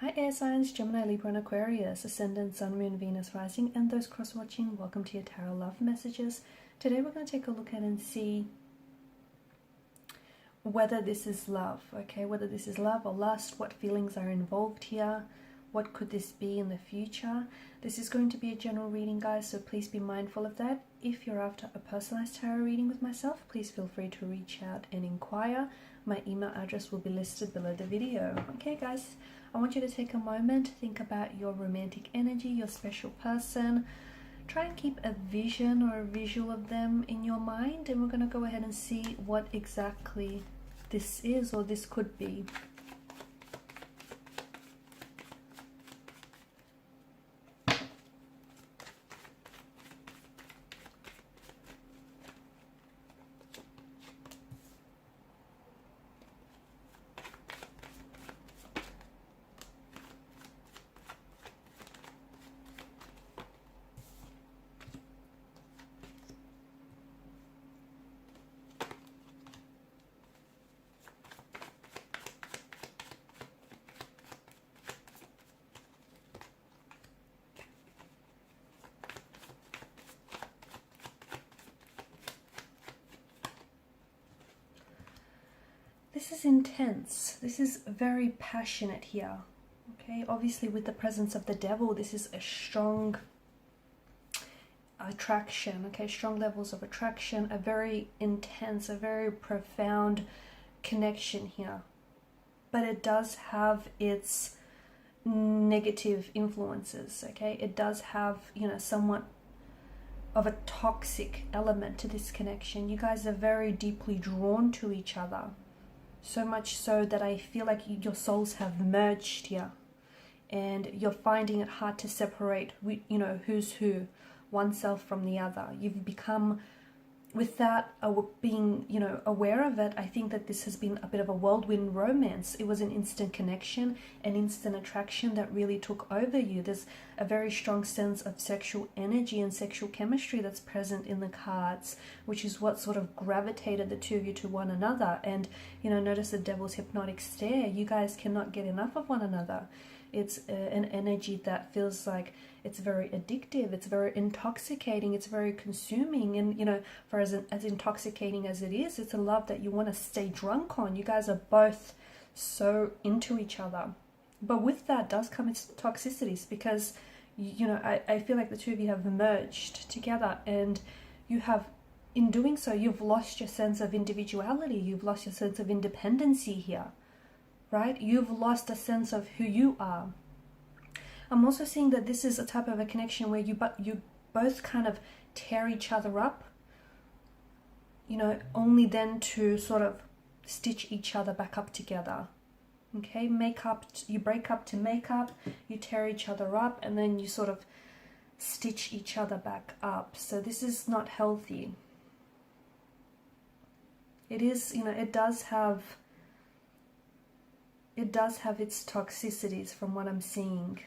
Hi air signs, Gemini, Libra and Aquarius, Ascendant, Sun, Moon, Venus, Rising, and those cross-watching, welcome to your Tarot Love Messages. Today we're going to take a look at and see whether this is love, okay? Whether this is love or lust, what feelings are involved here, what could this be in the future. This is going to be a general reading, guys, so please be mindful of that. If you're after a personalized tarot reading with myself, please feel free to reach out and inquire. My email address will be listed below the video. Okay, guys, I want you to take a moment, think about your romantic energy, your special person. Try and keep a vision or a visual of them in your mind, and we're going to go ahead and see what exactly this is or this could be. This is intense. This is very passionate here. Okay, obviously with the presence of the devil, this is a strong attraction. Okay, strong levels of attraction, a very intense, a very profound connection here. But it does have its negative influences. Okay, it does have, you know, somewhat of a toxic element to this connection. You guys are very deeply drawn to each other. So much so that I feel like your souls have merged here, and you're finding it hard to separate, you know, who's who, oneself from the other. You've become, without being, you know, aware of it, I think that this has been a bit of a whirlwind romance. It was an instant connection, an instant attraction that really took over you. There's a very strong sense of sexual energy and sexual chemistry that's present in the cards, which is what sort of gravitated the two of you to one another. And, you know, notice the devil's hypnotic stare. You guys cannot get enough of one another. It's an energy that feels like it's very addictive, it's very intoxicating, it's very consuming. And, you know, for as intoxicating as it is, it's a love that you want to stay drunk on. You guys are both so into each other. But with that does come its toxicities, because, you know, I feel like the two of you have merged together, and you have, in doing so, you've lost your sense of individuality, you've lost your sense of independency here. Right? You've lost a sense of who you are. I'm also seeing that this is a type of a connection where you both kind of tear each other up, you know, only then to sort of stitch each other back up together. Okay, you break up to make up, you tear each other up, and then you sort of stitch each other back up. So this is not healthy. It is, you know, it does have its toxicities from what I'm seeing.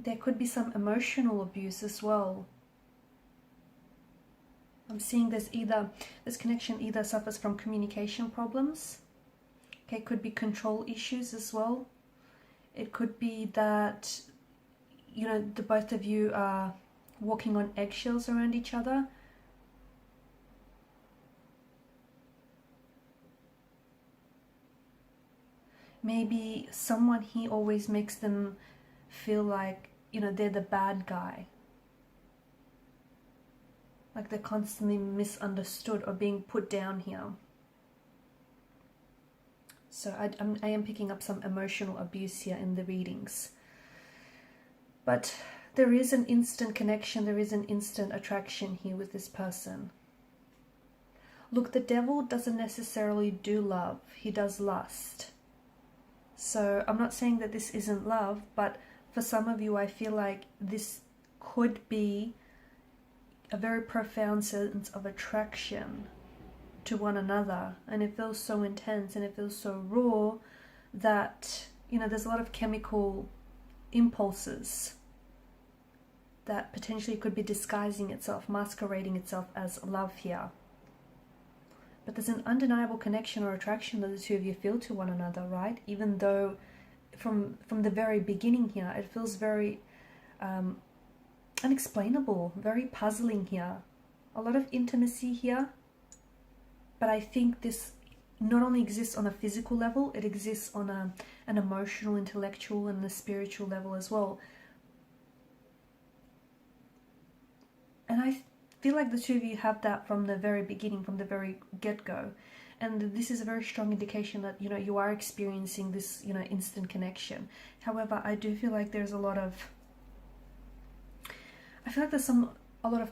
There could be some emotional abuse as well. I'm seeing this connection either suffers from communication problems. Okay, it could be control issues as well. It could be that, you know, the both of you are walking on eggshells around each other. Maybe someone here always makes them feel like, you know, they're the bad guy. Like they're constantly misunderstood or being put down here. So I am picking up some emotional abuse here in the readings. But there is an instant connection, there is an instant attraction here with this person. Look, the devil doesn't necessarily do love, he does lust. So I'm not saying that this isn't love, but for some of you I feel like this could be a very profound sense of attraction to one another. And it feels so intense and it feels so raw that, you know, there's a lot of chemical impulses that potentially could be disguising itself, masquerading itself as love here. But there's an undeniable connection or attraction that the two of you feel to one another, right? Even though from the very beginning here, it feels very unexplainable, very puzzling here. A lot of intimacy here. But I think this not only exists on a physical level, it exists on an emotional, intellectual, and a spiritual level as well. And I feel like the two of you have that from the very beginning, from the very get-go. And this is a very strong indication that, you know, you are experiencing this, you know, instant connection. However, I do feel like there's a lot of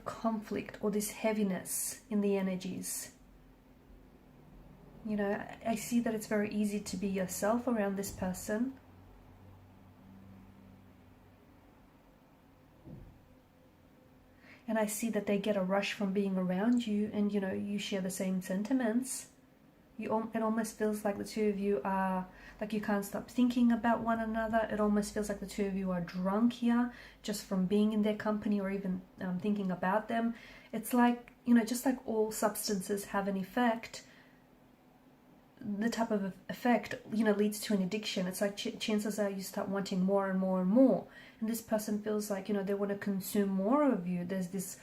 conflict or this heaviness in the energies. You know, I see that it's very easy to be yourself around this person. And I see that they get a rush from being around you, and, you know, you share the same sentiments. It almost feels like the two of you are, like, you can't stop thinking about one another. It almost feels like the two of you are drunk here, just from being in their company or even thinking about them. It's like, you know, just like all substances have an effect, the type of effect, you know, leads to an addiction. It's like chances are you start wanting more and more and more. And this person feels like, you know, they want to consume more of you. There's this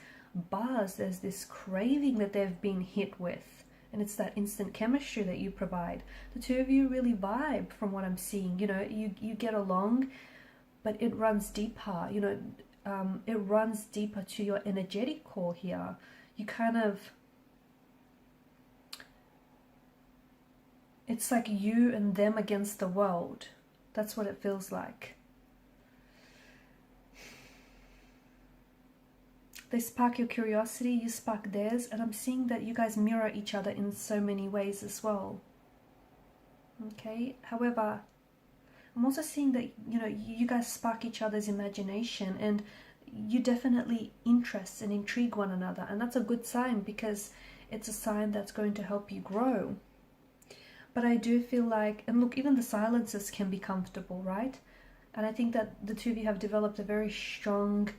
buzz, there's this craving that they've been hit with. And it's that instant chemistry that you provide. The two of you really vibe from what I'm seeing. You know, you get along, but it runs deeper. You know, it runs deeper to your energetic core here. You kind of... It's like you and them against the world. That's what it feels like. They spark your curiosity, you spark theirs, and I'm seeing that you guys mirror each other in so many ways as well. Okay, however, I'm also seeing that, you know, you guys spark each other's imagination, and you definitely interest and intrigue one another, and that's a good sign, because it's a sign that's going to help you grow. But I do feel like, and look, even the silences can be comfortable, right? And I think that the two of you have developed a very strong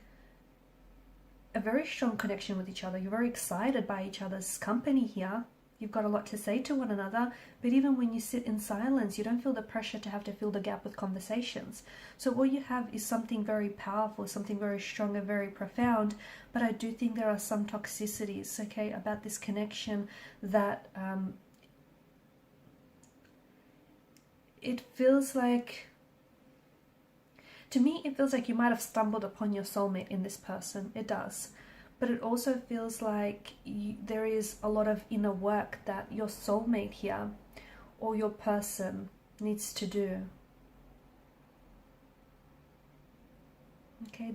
connection with each other. You're very excited by each other's company here. You've got a lot to say to one another, but even when you sit in silence, you don't feel the pressure to have to fill the gap with conversations. So all you have is something very powerful, something very strong and very profound. But I do think there are some toxicities, okay, about this connection that it feels like, to me, it feels like you might have stumbled upon your soulmate in this person. It does. But it also feels like there is a lot of inner work that your soulmate here or your person needs to do. Okay,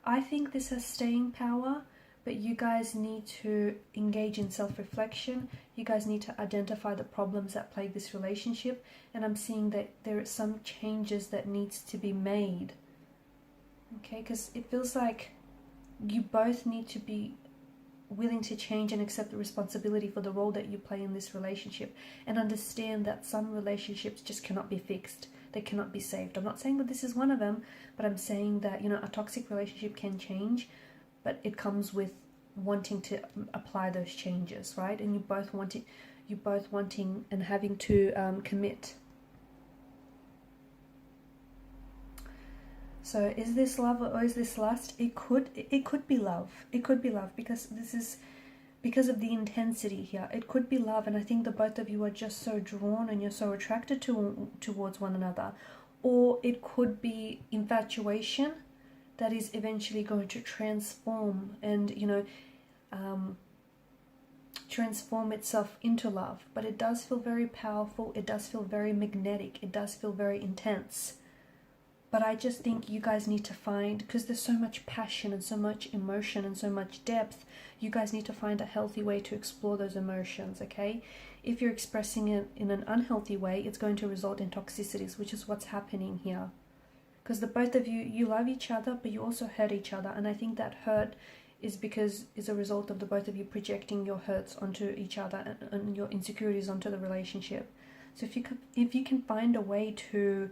I think this has staying power, but you guys need to engage in self-reflection. You guys need to identify the problems that plague this relationship. And I'm seeing that there are some changes that needs to be made. Okay, because it feels like you both need to be willing to change and accept the responsibility for the role that you play in this relationship, and understand that some relationships just cannot be fixed. They cannot be saved. I'm not saying that this is one of them, but I'm saying that, you know, a toxic relationship can change, but it comes with wanting to apply those changes, right? And you both wanting and having to commit. So is this love or is this lust? It could be love. It could be love, because this is because of the intensity here. It could be love, and I think the both of you are just so drawn and you're so attracted towards one another. Or it could be infatuation that is eventually going to transform and, you know, transform itself into love. But it does feel very powerful. It does feel very magnetic. It does feel very intense. But I just think you guys need to find, because there's so much passion and so much emotion and so much depth, you guys need to find a healthy way to explore those emotions, okay? If you're expressing it in an unhealthy way, it's going to result in toxicities, which is what's happening here. Because the both of you love each other, but you also hurt each other. And I think that hurt is a result of the both of you projecting your hurts onto each other and your insecurities onto the relationship. So if you can find a way to,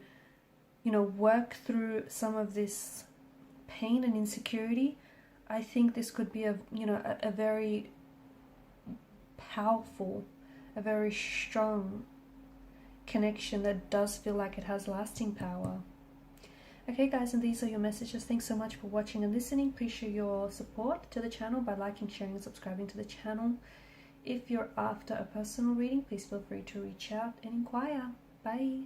you know, work through some of this pain and insecurity, I think this could be a very powerful, a very strong connection that does feel like it has lasting power. Okay guys, and these are your messages. Thanks so much for watching and listening. Please show your support to the channel by liking, sharing and subscribing to the channel. If you're after a personal reading, please feel free to reach out and inquire. Bye.